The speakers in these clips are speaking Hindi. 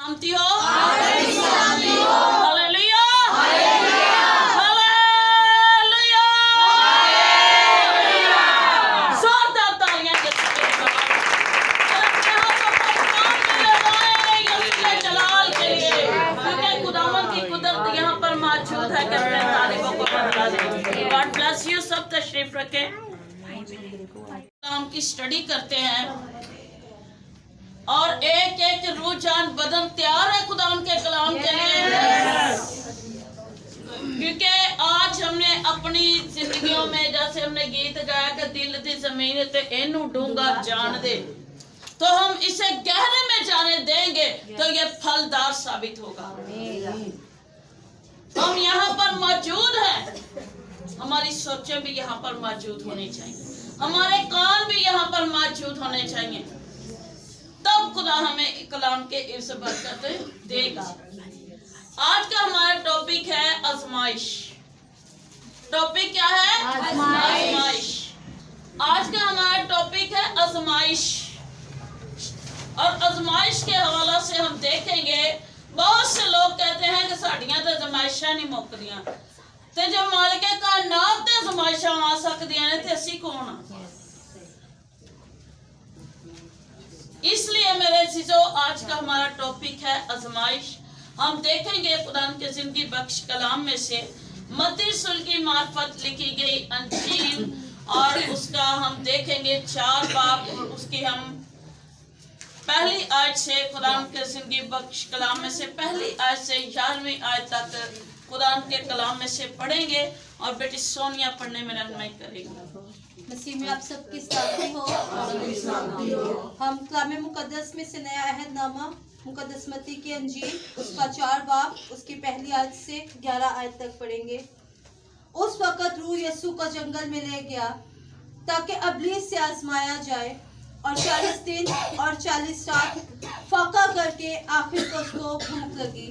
सलामती हो, हालेलुया, हालेलुया, जोरदार तालियां के साथ जलाल के लिए, क्योंकि खुदावंद की कुदरत यहाँ पर मौजूद है कि अपने तारीफों को बदला दे। God bless you. सब तशरीफ रखें। काम की स्टडी करते हैं और एक एक रूह जान बदन तैयार है खुदा उनके कलाम के लिए, क्योंकि आज हमने अपनी जिंदगियों में जैसे हमने गीत गाया कि दिल दी जमीन ते इनू डूंगा जान दे, तो हम इसे गहरे में जाने देंगे तो ये फलदार साबित होगा। हम यहाँ पर मौजूद हैं, हमारी सोचें भी यहाँ पर मौजूद होनी चाहिए, हमारे कान भी यहाँ पर मौजूद होने चाहिए, तब खुदा हमें कलाम के इस बरकत देगा। आज का हमारा टॉपिक है आजमाइश। टॉपिक क्या है? आजमाइश। आज का हमारा टॉपिक है आजमाइश। और आजमाइश के हवाला से हम देखेंगे, बहुत से लोग कहते हैं कि साड़ियां तो आजमाइशां नहीं मुकदियां, ते जो मालिके कायनात ते आजमाइशां आ सकदियां ने ते असीं कौन आ? इसलिए मेरे चीजों आज का हमारा टॉपिक है आजमाइश। हम देखेंगे खुदा के जिंदगी बख्श कलाम में से मत्ती रसूल की मार्फत लिखी गई अंजील, और उसका हम देखेंगे 4 बाब, और उसकी हम पहली आयत से खुदा के जिंदगी बख्श कलाम में से पहली आयत से 11वीं आयत तक खुदा के कलाम में से पढ़ेंगे, और बेटी सोनिया पढ़ने में रहनुमाई करेगी। मसीह में आप सबकी सलामती हो। हम कलाम मुकद्दस में से नया अहदनामा मुकद्दस मत्ती की अंजील उसका 4 बाब उसकी पहली आयत से 11 आयत तक पढ़ेंगे। उस वक़्त रूह यीशु को जंगल में ले गया ताकि इब्लीस से आजमाया जाए, और 40 दिन और 40 रात फाका करके आखिर को उसको भूख लगी,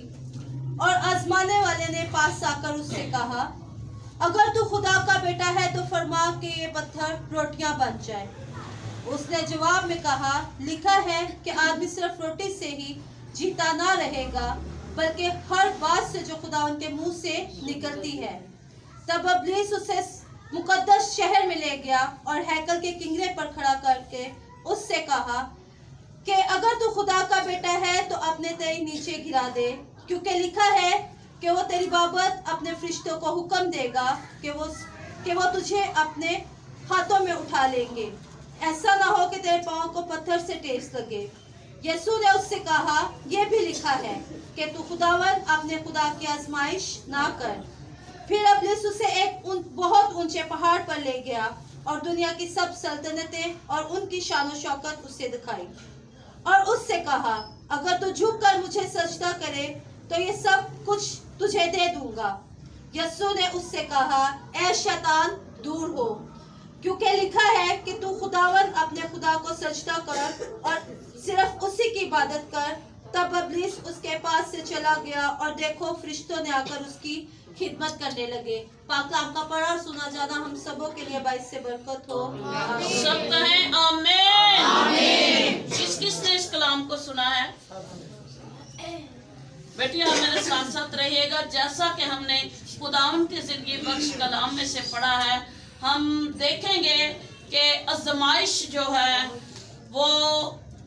और आजमाने वाले ने पास आकर उससे कहा, अगर तू खुदा का बेटा है तो फरमा कि ये पत्थर रोटियां बन जाए। उसने जवाब में कहा, लिखा है कि आदमी सिर्फ रोटी से ही जीता ना रहेगा, बल्कि हर बात से जो खुदा उनके मुंह से निकलती है। तब इब्लीस उसे मुकद्दस शहर में ले गया और हैकल के किंगरे पर खड़ा करके उससे कहा कि अगर तू खुदा का बेटा है तो अपने तेरी नीचे गिरा दे, क्योंकि लिखा है कि वो तेरी बाबत अपने फरिश्तों को हुक्म देगा कि वो तुझे अपने हाथों में उठा लेंगे, ऐसा ना हो कि तेरे पाँव को पत्थर से ठेस लगे। यीशु ने उससे कहा, यह भी लिखा है कि तू खुदावन अपने खुदा की आजमाइश ना कर। फिर इब्लीस उसे एक बहुत ऊंचे पहाड़ पर ले गया और दुनिया की सब सल्तनतें और उनकी शान और शौकत उसे दिखाई, और उससे कहा, अगर तू झुक कर मुझे सजदा करे तो ये सब कुछ तुझे दे दूंगा। यीशु ने उससे कहा, ऐ शैतान दूर हो, क्योंकि लिखा है कि तू खुदावन अपने खुदा को सजदा कर और सिर्फ उसी की इबादत कर। तब इब्लीस उसके पास से चला गया, और देखो फरिश्तों ने आकर उसकी खिदमत करने लगे। पाक कलाम का पढ़ा और सुना जाना हम सबों के लिए बाइस से बरकत हो। सब कहें आमीन। किसने इस कलाम को सुना है? बेटिया मेरे साथ साथ रहिएगा। जैसा कि हमने खुदावंद की जिंदगी बख्श कलाम में से पढ़ा है, हम देखेंगे कि आजमाइश जो है वो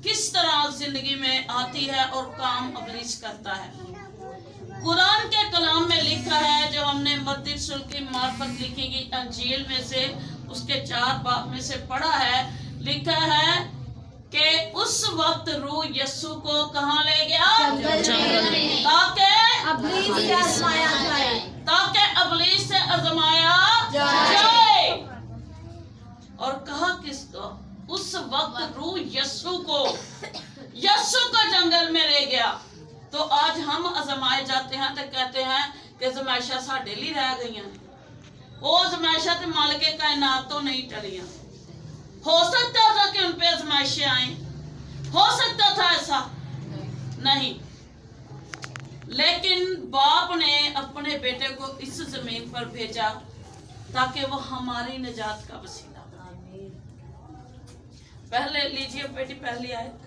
किस तरह जिंदगी में आती है और काम इब्लीस करता है। कुरान के कलाम में लिखा है, जो हमने मत्ती रसूल की मार्फत लिखी गई अंजील में से उसके 4 बाब में से पढ़ा है, लिखा है कि उस वक्त रूह यीशु को कहाँ ले गया? ताकि इब्लीस से आजमाया जाए। और कहा किसको? उस वक्त रूह यीशु को जंगल में ले गया। तो आज हम आजमाए जाते हैं तो कहते हैं कि आजमाइशां साडे लिए रह गई, वो आजमाइशां ते मालिके कायनात तो नहीं टलियां। हो सकता था कि उन पे आजमाइशें आए, हो सकता था ऐसा नहीं, लेकिन बाप ने अपने बेटे को इस जमीन पर भेजा ताकि वो हमारी निजात का वसीला बने। पहले लीजिए बेटी पहली आयत।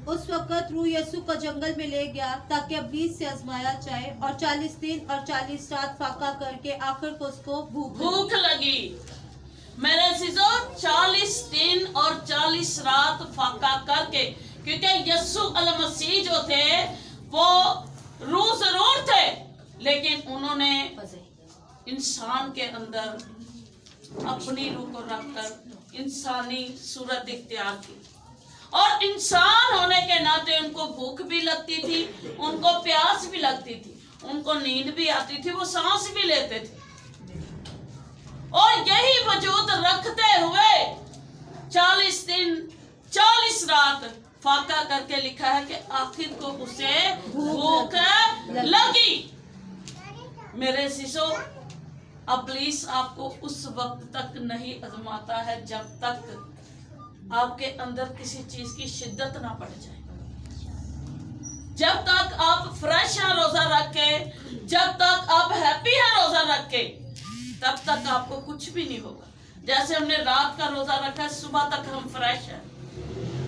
उस वक्त रूह यीशु को जंगल में ले गया ताकि इब्लीस से आजमाया जाए, और 40 दिन और 40 रात फाका करके आखिर को उसको भूख लगी। मेरे सीजो 40 दिन और 40 रात फाका करके, क्योंकि यीशु अलैहि मसीह जो थे वो रूह जरूर थे, लेकिन उन्होंने इंसान के अंदर अपनी रूह को रखकर इंसानी सूरत इख्तियार की, और इंसान होने के नाते उनको भूख भी लगती थी, उनको प्यास भी लगती थी, उनको नींद भी आती थी, वो सांस भी लेते थे। और यही वजूद रखते हुए 40 दिन 40 रात फाका करके लिखा है कि आखिर को उसे भूख लगी। मेरे शिशो, इब्लीस आपको उस वक्त तक नहीं आजमाता है जब तक आपके अंदर किसी चीज की शिद्दत ना पड़ जाए। जब तक आप फ्रेश हैं रोजा रख के, जब तक आप हैप्पी हैं रोजा रख के, तब तक आपको कुछ भी नहीं होगा। जैसे हमने रात का रोजा रखा है, सुबह तक हम फ्रेश हैं,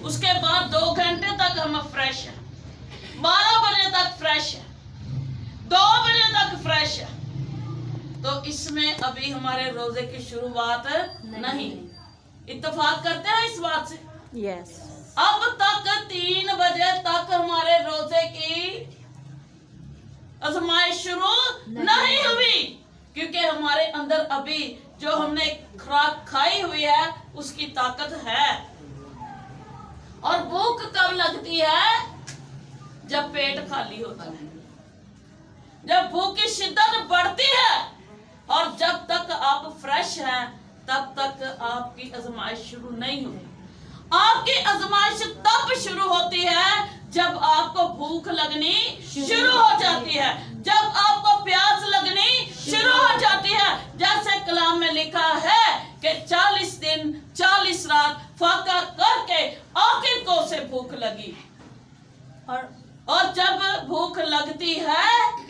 उसके बाद 2 घंटे तक हम फ्रेश हैं, 12 बजे तक फ्रेश है, 2 बजे तक फ्रेश है। तो इसमें अभी हमारे रोजे की शुरुआत नहीं। इत्तेफाक करते हैं इस बात से? यस। अब तक 3 बजे तक हमारे रोजे की आजमाइश शुरू नहीं हुई, क्योंकि हमारे अंदर अभी जो हमने खुराक खाई हुई है उसकी ताकत है। और भूख कब लगती है? जब पेट खाली होता है, जब भूख की शिद्दत बढ़ती है। और जब तक आप फ्रेश हैं तब तक आपकी आजमाइश शुरू नहीं हुई। आपकी आजमाइश तब शुरू होती है जब आपको भूख लगनी शुरू हो जाती है, जब आपको प्यास लगनी शुरू हो जाती है। जैसे कलाम में लिखा है कि 40 दिन 40 रात फाका करके आखिर को उसे भूख लगी। और जब भूख लगती है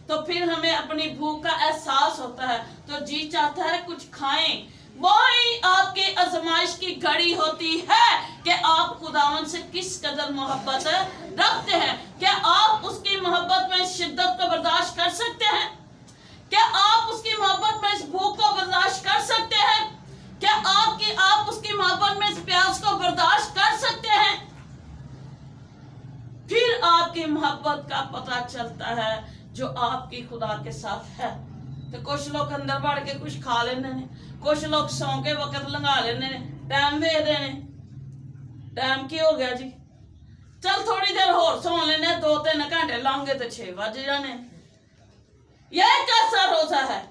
तो फिर हमें अपनी भूख का एहसास होता है, तो जी चाहता है कुछ खाएं। वही आपकी आजमाइश की घड़ी होती है कि आप खुदावन से किस कदर मोहब्बत रखते हैं। क्या आप उसकी मोहब्बत में इस शिद्दत को बर्दाश्त कर सकते हैं? क्या आप उसकी मोहब्बत में इस भूख को बर्दाश्त कर सकते हैं? क्या आप उसकी मोहब्बत में इस प्यास को बर्दाश्त कर सकते हैं? फिर आपकी मोहब्बत का पता चलता है जो आपकी खुदा के साथ है। तो कुछ लोग अंदर बढ़ के कुछ खा लेने ने, कुछ लोग सौ के वक्त लंघा लेने ने, टाइम दे देने। टाइम की हो गया जी, चल थोड़ी देर और सो लेने, 2-3 घंटे लांगे तो 6 बज जाने। यह कैसा रोजा है?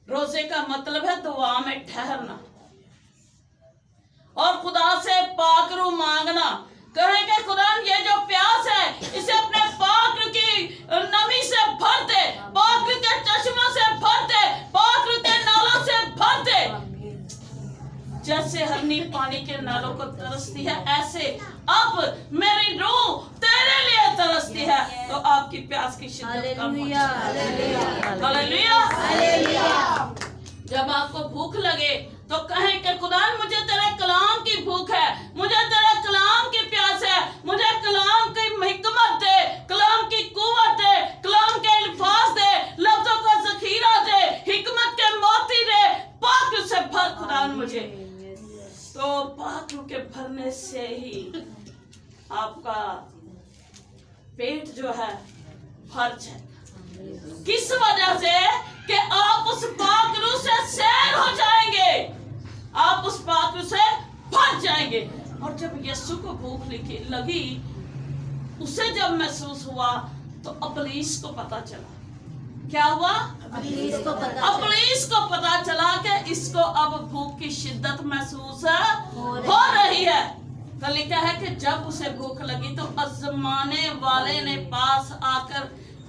रोजे का मतलब है दुआ में ठहरना और खुदा से पाक रूह मांगना। कहेंगे खुदा ये जो प्यास है इसे अपने पाक की नमी से भर दे, पाक के चश्मा से भर दे, पाक के नालों से भर दे। जैसे हरनी पानी के नालों को तरसती है, ऐसे अब मेरी रूह तेरे लिए तरसती है। तो आपकी प्यास की शिद्दत कम हो जाए। हालेलुया। जब आपको भूख लगे तो कहें कि खुदा मुझे तेरे कलाम की भूख है, मुझे तेरे कलाम की प्यास है, मुझे कलाम की हिकमत दे, कलाम की कुव्वत दे, कलाम के अल्फाज दे, लफ्जों का ज़खीरा दे, हिकमत के मोती दे, पाक से भर खुदा मुझे। तो पाक के भरने से ही आपका पेट जो है भर जाए। किस वजह से? कि आप उस पाक रूह से सैर हो जाएंगे, आप उस पाक रूह से भर जाएंगे। और जब यीशु को भूख लगी, उसे जब महसूस हुआ तो इब्लीस को पता चला। क्या हुआ? इब्लीस को पता चला कि इसको अब भूख की शिद्दत महसूस हो रही है। तो लिखा है कि जब उसे भूख लगी तो आजमाने वाले ने पास आकर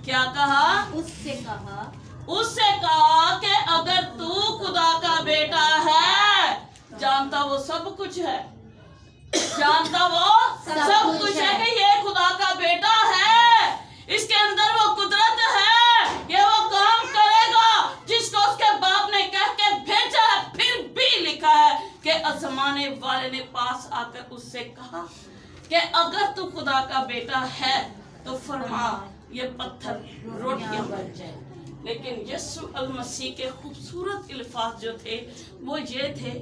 क्या कहा? उससे कहा कि अगर तू खुदा का बेटा है, जानता वो सब कुछ है, जानता वो सब कुछ है कि ये खुदा का बेटा है, इसके अंदर वो कुदरत है, ये वो काम करेगा जिसको उसके बाप ने कह के भेजा है। फिर भी लिखा है कि आजमाने वाले ने पास आकर उससे कहा कि अगर तू खुदा का बेटा है तो फरमा ये पत्थर रोटियां बन जाए। लेकिन यीशु अल मसीह के खूबसूरत अल्फाज जो थे वो ये थे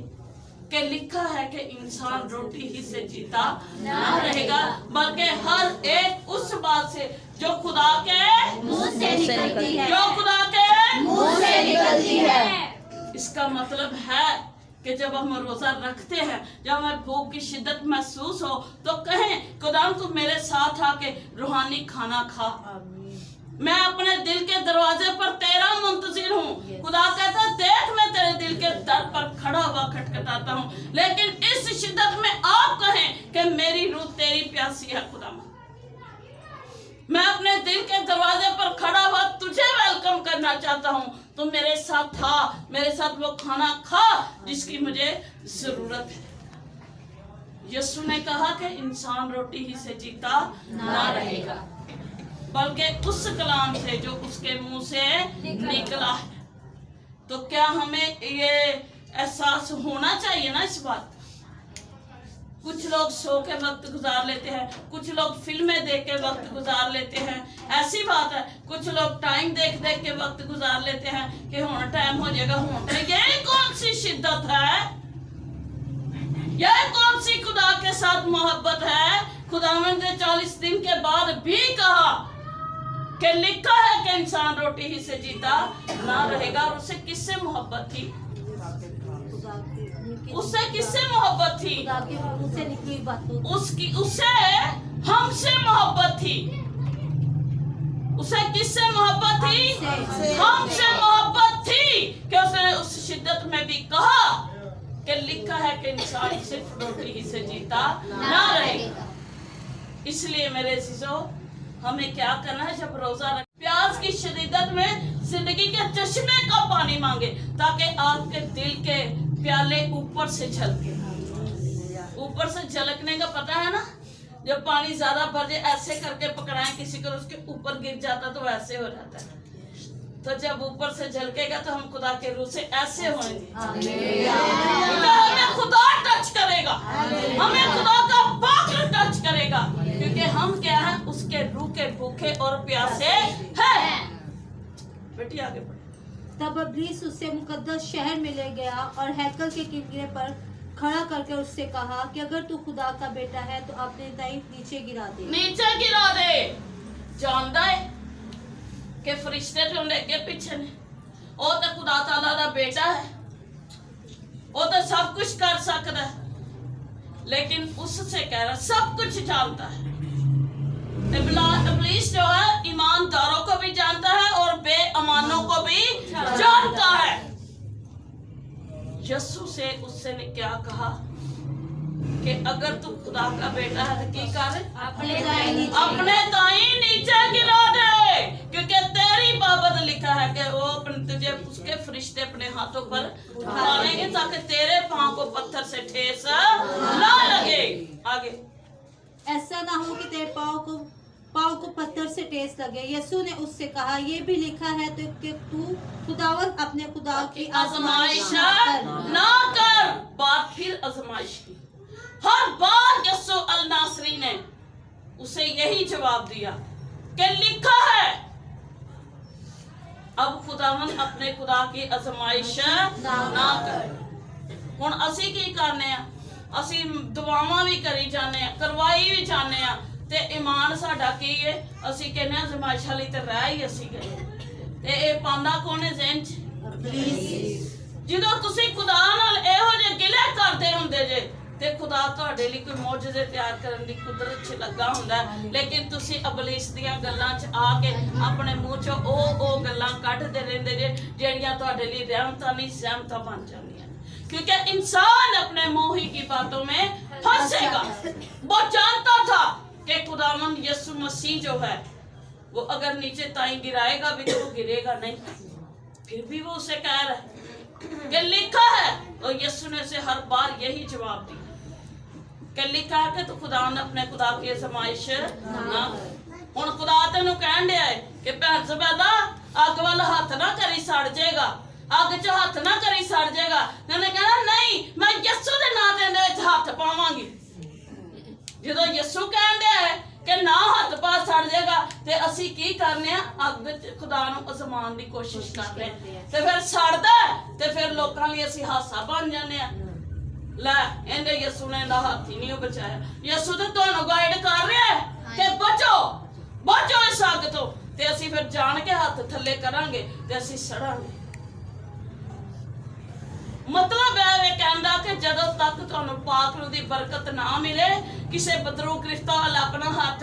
कि लिखा है कि इंसान रोटी ही से जीता ना रहेगा, बल्कि हर एक उस बात से जो खुदा के मुंह से निकलती है, जो खुदा के मुंह से निकलती है। इसका मतलब है कि जब हम रोजा रखते हैं, जब हमें भूख की शिद्दत महसूस हो तो कहें खुदा तू मेरे साथ आके रूहानी खाना खा। मैं अपने दिल के दरवाजे पर तेरा मुंतजिर हूँ। खुदा कहता देख मैं तेरे दिल के दर पर खड़ा हुआ खटखटाता हूँ, लेकिन इस शिद्दत में आप कहें कि मेरी रूह तेरी प्यासी है खुदा, मैं अपने दिल के दरवाजे पर खड़ा हुआ तुझे वेलकम करना चाहता हूँ। तो मेरे साथ था, मेरे साथ वो खाना खा जिसकी मुझे जरूरत है। यीशु ने कहा कि इंसान रोटी ही से जीता ना रहेगा, बल्कि उस कलाम से जो उसके मुंह से निकला है। तो क्या हमें ये एहसास होना चाहिए ना इस बात। कुछ लोग सो के वक्त गुजार लेते हैं, कुछ लोग फिल्में देख के वक्त गुजार लेते हैं, ऐसी बात है। कुछ लोग टाइम देख देख के वक्त गुजार लेते हैं कि हुण टाइम हो जाएगा, हुण। ये कौन सी शिद्दत है? यह कौन सी खुदा के साथ मोहब्बत है? खुदावंद ने 40 दिन के बाद भी कहा कि लिखा है कि इंसान रोटी ही से जीता ना रहेगा। और उससे किससे मोहब्बत थी? उससे किससे मोहब्बत थी? उससे निकली बातों, उससे हमसे मोहब्बत थी। उसे किससे मोहब्बत थी? हमसे मोहब्बत थी कि उसने उस शिद्दत में भी कहा कि लिखा है कि इंसान सिर्फ रोटी ही से जीता ना रहेगा। इसलिए मेरे अजीजों, हमें क्या करना है जब रोजा रख, प्यास की शिद्दत में जिंदगी के चश्मे का पानी मांगे, ताकि आपके दिल के प्याले ऊपर से झलके। ऊपर से झलकने का पता है ना, जब पानी ज्यादा भर जाए ऐसे करके पकड़ाएं किसी को, उसके ऊपर गिर जाता तो ऐसे हो जाता है। तो जब ऊपर से झलकेगा तो हम खुदा के रूह से ऐसे होंगे, हमें खुदा टच करेगा, हमें खुदा का पाक टच करेगा, क्योंकि हम क्या है उसके रूह के भूखे और प्यासे हैं। बेटी आगे बढ़। तब इब्लीस उससे मुकद्दस शहर में ले गया और हैकल के किनारे पर खड़ा करके उससे कहा कि अगर तू खुदा का बेटा है तो अपने दाई नीचे गिरा दे। नीचे गिरा दे। जानदा है कि फरिश्ते तो उन्हें अगे पीछे ने, वो तो खुदा ताला दा बेटा है, वो तो सब कुछ कर सकता है, लेकिन उससे कह रहा सब कुछ जानता है। इब्लीस जो है ईमानदारों को भी जानता है और बेईमानों को भी जानता है। यीशु से उससे ने क्या कहा कि अगर तू खुदा का बेटा है तो की कर, अपने दाई नीचे गिरा दे, क्योंकि तेरी बाबत लिखा है कि वो तुझे उसके फरिश्ते अपने हाथों पर उठाएंगे ताकि तेरे पांव को पत्थर से ठेस ना लगे। आगे। ऐसा ना हो कि तेरे पाँव को पत्थर से ठेस लगे। यीशु ने उससे कहा ये भी लिखा है तो कि तू खुदावन अपने खुदा की आजमाइश ना कर। बात फिर आजमाइश की। हर बार यीशु अल नासरी ने उसे यही जवाब दिया कि लिखा है। अब खुदावन अपने खुदा की आजमाइश ना कर। हुण असी की करने आ, असी दुआवां भी करी जाने आ, करवाई भी जाने आ, ते ईमान साडा की है, असी कहने आजमाइश वाली ते रह ही असी गए। ते ए पांदा कौन है ज़हन च? ਜਦੋਂ ਤੁਸੀਂ ਖੁਦਾ ਨਾਲ ਇਹੋ ਜਿਹੇ ਗਿਲੇ ਕਰਦੇ ਹੁੰਦੇ ਜੇ ਤੇ ਖੁਦਾ ਤੁਹਾਡੇ ਲਈ ਕੋਈ ਮੌਜੂਜ਼ੇ ਤਿਆਰ ਕਰਨ ਦੀ ਕੁਦਰਤ 'ਚ ਲੱਗਾ ਹੁੰਦਾ, ਲੇਕਿਨ ਤੁਸੀਂ ਇਬਲਿਸ ਦੀਆਂ ਗੱਲਾਂ 'ਚ ਆ ਕੇ ਆਪਣੇ ਮੂੰਹ 'ਚੋਂ ਉਹ ਗੱਲਾਂ ਕੱਢਦੇ ਰਹਿੰਦੇ ਜੇ ਜਿਹੜੀਆਂ ਤੁਹਾਡੇ ਲਈ ਰਹਿਮਤਾਂ ਨਹੀਂ ਸਹਿਮਤਾਂ ਬਣ ਜਾਂਦੀਆਂ। क्योंकि इंसान अपने मोही की बातों में फंसेगा। वो जानता था कि खुदावन यीशु मसीह जो है वो अगर नीचे ताई गिराएगा भी तो वो गिरेगा नहीं, फिर भी वो उसे कह रहा है कि लिखा है। और यीशु ने उसे हर बार यही जवाब दिया कि लिखा है कि तू खुदावन अपने खुदा की आजमाइश ना। हुण खुदा तेनू कहन दिया है कि भैन ज़बैदा अग वाल हथ ना करी सड़ जाएगा, अग च हथ ना करी सड़ जाएगा। मैंने कहना नहीं, मैं यीशु दे नाम दे विच हथ पावांगी। जदों यीशु ਅਸੀਂ ਕੀ ਕਰਨੇ ਆ, ਅੱਗ 'ਚ ਖੁਦਾ ਨੂੰ ਅਜ਼ਮਾਉਣ ਦੀ ਕੋਸ਼ਿਸ਼ ਕਰਦੇ ਆ, ਤੇ ਫਿਰ ਸੜਦਾ ਤੇ ਫਿਰ ਲੋਕਾਂ ਲਈ ਅਸੀਂ ਹਾਸਾ ਬਣ ਜਾਂਦੇ ਆ। ਲੈ ਇਹਦੇ ਯਿਸੂ ਨੇ ਦਾ ਹੱਥ ਹੀ ਨਹੀਂ ਬਚਾਇਆ। ਯਿਸੂ ਤੇ ਤੁਹਾਨੂੰ ਗਾਈਡ ਕਰ ਰਿਹਾ ਹੈ ਕਿ ਬਚੋ ਬਚੋ ਇਸ ਅੱਗ ਤੋਂ, ਤੇ ਅਸੀਂ ਫਿਰ ਜਾਣ ਕੇ ਹੱਥ ਥੱਲੇ ਕਰਾਂਗੇ ਤੇ ਅਸੀਂ ਸੜਾਂਗੇ। मतलब है कहना कि जदों तक तुहानू पाक रूह दी बरकत ना मिले, किसी बदरू गिरफ्तार वाला अपना हाथ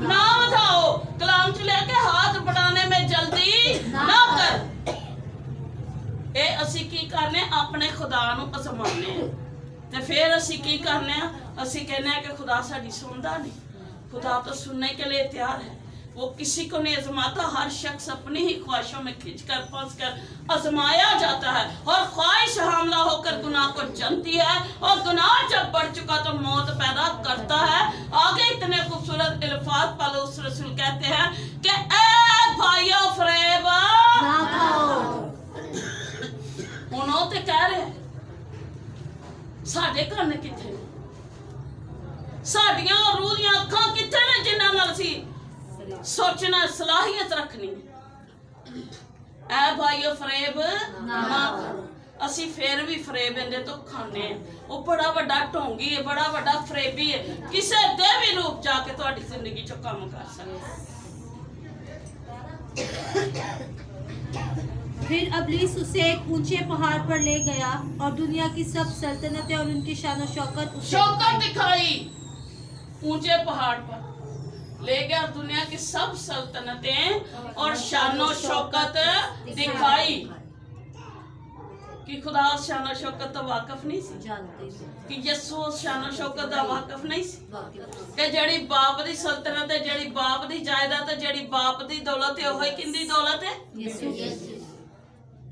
ना उठाओ। कलाम च लेके हाथ बढ़ाने में जल्दी ना कर। ए असी की करने, अपने खुदा नू अजमाने ते फिर असी की करने, असी कहने कि खुदा साडी सुनदा नहीं। खुदा तो सुनने के लिए तैयार है, वो किसी को नहीं आजमाता। हर शख्स अपनी ही ख्वाहिशों में खिंचकर फंस कर आजमाया जाता है, और ख्वाहिश हमला होकर गुनाह को जनती है, और गुनाह जब बढ़ चुका तो मौत पैदा करता है। आगे इतने खूबसूरत अल्फाज पौलुस रसूल कहते हैं कि ए भाइयों फरेब ना खाओ। हुण ओह ते कह रहे साडे घर ने किथे, साडियां रूह दीयां अखां किथे ने जिन्हां नाल असीं सोचना सलाहियत रखनी। ऐ भाइयों फरेब ना करो। असी फिर भी फरेब इहदे तो खाने, वो बड़ा वड्डा ढोंगी है, बड़ा वड्डा फरेबी है, किसी दे भी रूप जाके तुहाडी जिंदगी चो काम कर सकदा। फिर अबलीस उसे एक ऊंचे पहाड़ पर ले गया और दुनिया की सब सल्तनतें और उनकी शान शौकत दिखाई। ऊंचे पहाड़ पर ले गया, दुनिया की सब सल्तनतें और शानो शौकत दिखाई। कि खुदा शानो शौकत तो वाकफ नहीं सी, कि यीशु शानो शौकत दा वाकफ नहीं सी, कि जेड़ी बाप दी सल्तनत है, जेड़ी बाप दी जायदाद है, जेड़ी बाप दी दौलत है, ओही किंदी दौलत है,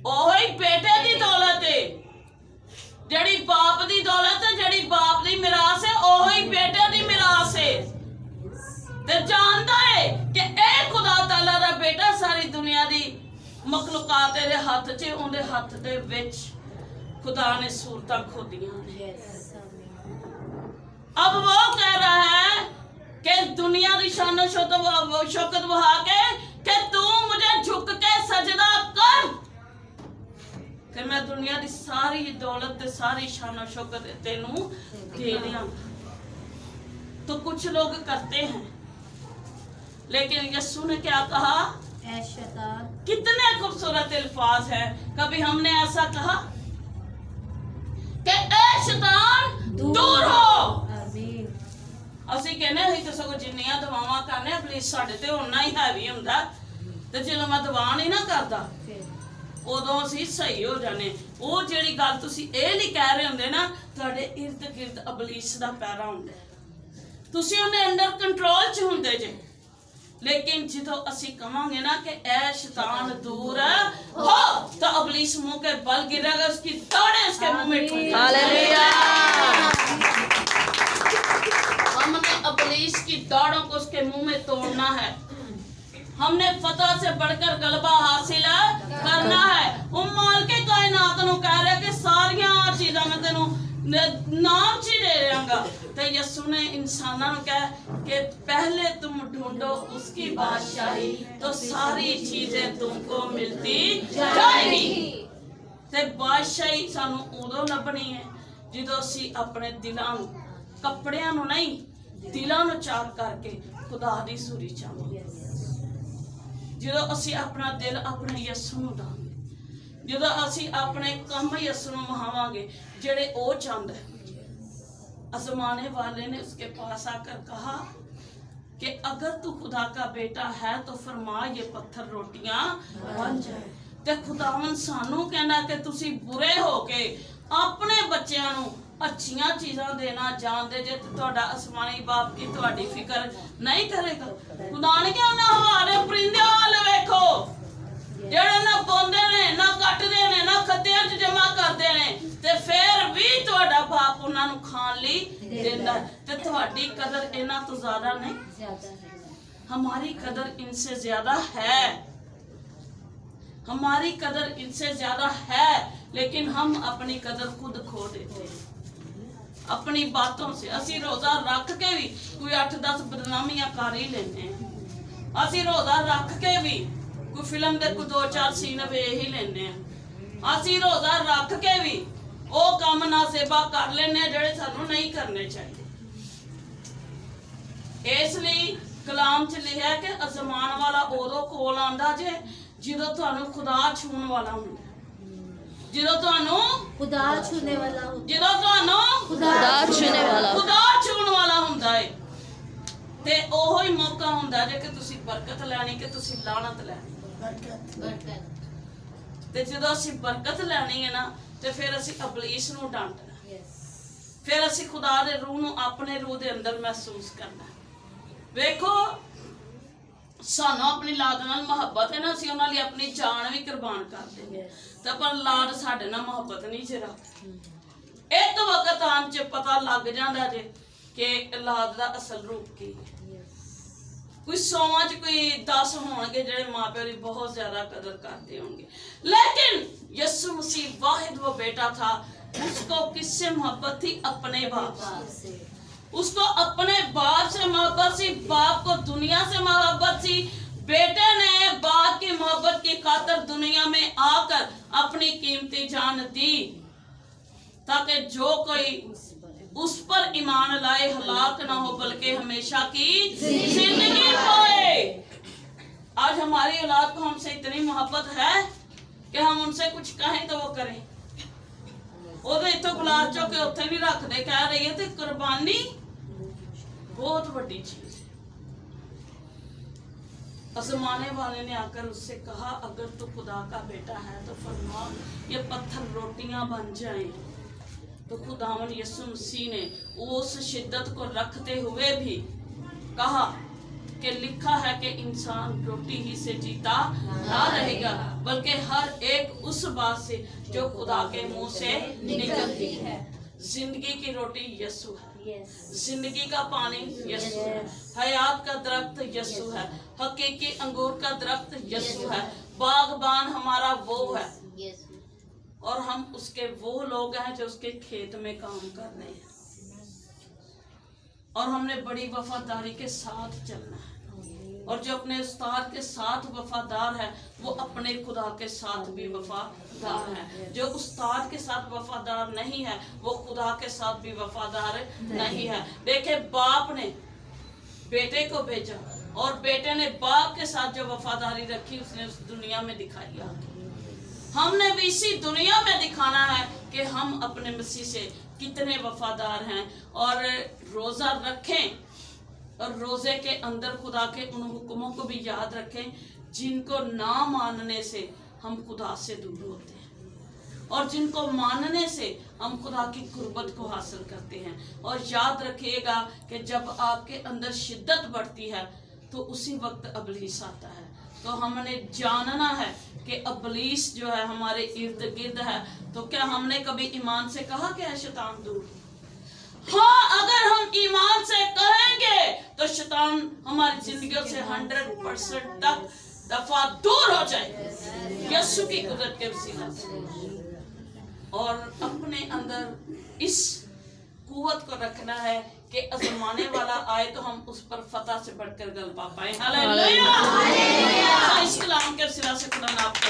ओही बेटे दी दौलत है। जेड़ी बाप दी दौलत है, जेड़ी बाप दी मिरास है, ओही बेटे दी मिरास है। ते जानदा है कि ए खुदा ताला दा बेटा सारी दुनिया दी मखलूकात दे हथ च, उहदे हथ दे विच खुदा ने सूरतां खोदियां ने। अब वो कह रहा है कि दुनिया दी शान शौकत वहा के कि तू मुझे झुक के सजदा कर, कि मैं दुनिया दी सारी दौलत ते सारी शान शौकत तेनू दे दियां। तो कुछ लोग करते हैं, लेकिन यीशु ने क्या कहा? ऐ शैतान। कितने खूबसूरत अल्फाज है। कभी हमने ऐसा कहा कि ऐ शैतान दूर हो। ਅਸੀਂ ਕਹਿੰਦੇ ਅਸੀਂ ਤਾਂ ਸਗੋਂ ਜਿੰਨੀਆਂ ਦਵਾਵਾਂ ਕਰਨੇ ਪਲੀਜ਼ ਸਾਡੇ ਤੇ ਓਨਾ ਹੀ ਹੈਵੀ ਹੁੰਦਾ, ਤੇ ਜਦੋਂ ਮੈਂ ਦਵਾ ਨਹੀਂ ਨਾ ਕਰਦਾ ਉਦੋਂ ਅਸੀਂ ਸਹੀ ਹੋ ਜਾਣੇ। ਉਹ ਜਿਹੜੀ ਗੱਲ ਤੁਸੀਂ ਇਹ ਨਹੀਂ ਕਹਿ ਰਹੇ ਹੁੰਦੇ ਨਾ, ਤੁਹਾਡੇ ਇਰਦ ਗਿਰਦ ਅਬਲੀਸ ਦਾ ਪੈਰਾ ਹੁੰਦਾ, ਤੁਸੀਂ ਉਹਨੇ ਅੰਡਰ ਕੰਟਰੋਲ 'ਚ ਹੁੰਦੇ ਜੇ। लेकिन जो असी कहांगे ना कि ऐ शैतान दूर हो, तो अबलीस मुंह के बल गिरेगा, उसकी दाढ़ें उसके मुंह में ठूंकेंगी। हालेलुया। हमने अबलीस की दाढ़ों को उसके मुंह में तोड़ना है। हमने फतह से बढ़कर गलबा हासिल करना है। उन माल के कायनात नूं कह रहा कि सारियां चीज़ां मैं तेनू नाम च दे रहांगा। तो यीशु ने इंसानों को कहा कि पहले तुम ढूंढो उसकी बादशाही, तो सारी चीजें तुमको मिलती जाएगी। ते बादशाही सानू उदों लभनी है जो असी अपने दिलों कपड़ियां नू नहीं, दिलों नू चाक करके खुदा दी सूरी चाहांगे। जो असी अपना दिल अपने यीशु नू दांगे, जो असी अपने काम यीशु नू वहावांगे जेड़े ओ चाहंदा है। आजमाने वाले ने उसके पास आकर कहा कि अगर तू खुदा का बेटा है तो फरमा ये पत्थर रोटियां बन जाए। ते खुदावन सानू कहना कि तुसी बुरे हो के अपने बच्चों नू अच्छियां चीज़ां देना जानते जे, तुहाडा आसमानी बाप की तुहाडी फिक्र नहीं करेगा। खुदा ने क्या ना हमारे परिंदे हाल वेखो जेड़े ना बोंदे ने, ना कटदे ने, ना खत्तियां च जमा करदे ने, ते फिर भी तुहाडा बाप उन्हां नू खाण लई देंदा है। ते तुहाडी कदर इन्हां तो ज्यादा नहीं, ज्यादा है। हमारी कदर इनसे ज्यादा है, हमारी कदर इनसे ज्यादा है, लेकिन हम अपनी कदर खुद खो देते हैं अपनी बातों से। असी रोजा रख के भी कोई 8-10 बदनामियां कर ही लेने हैं। ਅਸੀਂ ਰੋਜ਼ਾ ਰੱਖ ਕੇ ਵੀ ਕੋਈ ਫਿਲਮ ਦੇ ਕੋਈ 2-4 ਸੀਨ ਵੇਖ ਹੀ ਲੈਂਦੇ ਆ। ਅਸੀਂ ਰੋਜ਼ਾ ਰੱਖ ਕੇ ਵੀ ਉਹ ਕੰਮ ਨਾ ਸੇਵਾ ਕਰ ਲੈਂਦੇ ਆ ਜਿਹੜੇ ਸਾਨੂੰ ਨਹੀਂ ਕਰਨੇ ਚਾਹੀਦੇ। ਇਸ ਲਈ ਕਲਾਮ 'ਚ ਲਿਖਿਆ ਕਿ ਅਜ਼ਮਾਨ ਵਾਲਾ ਉਦੋਂ ਕੋਲ ਆਂਦਾ ਜੇ ਜਦੋਂ ਤੁਹਾਨੂੰ ਖੁਦਾ ਛੂਣ ਵਾਲਾ ਹੁੰਦਾ। ਜਦੋਂ ਤੁਹਾਨੂੰ खुदा छूने वाला हो, ਜਦੋਂ ਤੁਹਾਨੂੰ खुदा छूने वाला ਖੁਦਾ ਛੂਣ ਵਾਲਾ ਹੁੰਦਾ ਏ ਤੇ ਉਹੋ ਹੀ ਮੌਕਾ ਹੁੰਦਾ ਜੇ ਕਿ ਤੁਸੀਂ ਬਰਕਤ ਲੈਣੀ ਕਿ ਤੁਸੀਂ ਲਾਹਨਤ ਲੈਣੀ। ਤੇ ਜਦੋਂ ਅਸੀਂ ਬਰਕਤ ਲੈਣੀ ਹੈ ਨਾ ਤੇ ਫਿਰ ਅਸੀਂ ਇਬਲੀਸ ਨੂੰ ਡਾਂਟਣਾ, ਫਿਰ ਅਸੀਂ ਖੁਦਾ ਦੇ ਰੂਹ ਨੂੰ ਆਪਣੇ ਰੂਹ ਦੇ ਅੰਦਰ ਮਹਿਸੂਸ ਕਰਨਾ। ਵੇਖੋ ਸਾਨੂੰ ਆਪਣੀ ਲਾਦ ਨਾਲ ਮੁਹੱਬਤ ਹੈ ਨਾ, ਅਸੀਂ ਉਹਨਾਂ ਲਈ ਆਪਣੀ ਜਾਨ ਵੀ ਕੁਰਬਾਨ ਕਰ ਦਿੰਦੇ ਤਾਂ ਪਰ ਲਾਦ ਸਾਡੇ ਨਾਲ ਮੁਹੱਬਤ ਨਹੀਂ ਜੇ ਰੱਖਦਾ। ਇੱਕ ਵਕਤ ਆਉਣ 'ਚ ਪਤਾ ਲੱਗ ਜਾਂਦਾ ਜੇ ਕਿ ਔਲਾਦ ਦਾ ਅਸਲ ਰੂਪ ਕੀ ਹੈ। ਕੋਈ 100 'ਚ ਕੋਈ 10 ਹੋਣਗੇ ਜਿਹੜੇ ਮਾਪਿਆਂ ਦੀ ਬਹੁਤ ਜ਼ਿਆਦਾ ਕਦਰ करते होंगे, लेकिन यीशु मसीह वाहिद वो बेटा था, उसको किससे मोहब्बत थी? अपने बाप से। उसको अपने बाप से मोहब्बत थी, बाप को दुनिया से मोहब्बत थी। बेटे ने बाप की मोहब्बत की खातिर दुनिया में आकर अपनी कीमती जान दी ताकि जो कोई उस पर ईमान लाए हलाक ना हो बल्कि हमेशा की जिंदगी पाए। आज हमारी औलाद को हमसे इतनी मोहब्बत है कि हम उनसे कुछ कहें तो वो करें। ਉਹਦੇ ਇੱਥੋਂ ਗੁਲਾਬ ਚੁੱਕ ਕੇ ਉੱਥੇ ਨਹੀਂ ਰੱਖਦੇ, ਕਹਿ ਰਹੀ ਹੈ ਤੇ ਕੁਰਬਾਨੀ बहुत बड़ी चीज है। आसमाने वाले ने आकर उससे कहा, अगर तू खुदा का बेटा है तो फरमा ये पत्थर रोटियां बन जाएं। तो खुदावन यीशु मसीह ने उस शिद्दत को रखते हुए भी कहा कि लिखा है कि इंसान रोटी ही से जीता ना रहेगा बल्कि हर एक उस बात से जो खुदा के मुंह से निकलती है। जिंदगी की रोटी यीशु है, जिंदगी का पानी यीशु है, हयात का दरख्त यीशु है, हकीकी अंगूर का दरख्त यीशु है, बागबान हमारा वो है और हम उसके वो लोग हैं जो उसके खेत में काम कर रहे हैं। और हमने बड़ी वफादारी के साथ चलना है और जो अपने उस्ताद के साथ वफादार है वो अपने खुदा के साथ भी वफादार है। जो उस्ताद के साथ वफादार नहीं है वो खुदा के साथ भी वफादार नहीं है। देखे बाप ने बेटे को भेजा और बेटे ने बाप के साथ जो वफादारी रखी उसने उस दुनिया में दिखाई। हमने भी इसी दुनिया में दिखाना है कि हम अपने मसीह से कितने वफादार हैं और रोजा रखें और रोजे के अंदर खुदा के उन हुक्मों को भी याद रखें जिनको ना मानने से हम खुदा से दूर होते हैं और जिनको मानने से हम खुदा की कुर्बत को हासिल करते हैं। और याद रखिएगा कि जब आपके अंदर शिद्दत बढ़ती है तो उसी वक्त इब्लीस आता है। तो हमने जानना है कि इब्लीस जो है हमारे इर्द गिर्द है। तो क्या हमने कभी ईमान से कहा कि है शैतान दूर? हाँ, अगर हम ईमान से कहेंगे तो शैतान हमारी जिंदगियों से 100% तक दफा दूर हो जाए यीशु की कुदरत के वसीला से। और अपने अंदर इस कुव्वत को रखना है कि आजमाने वाला आए तो हम उस पर फतह से बढ़कर गलबा पाए। हालेलुया। इस कलाम के वसीला से खुदा ने आपको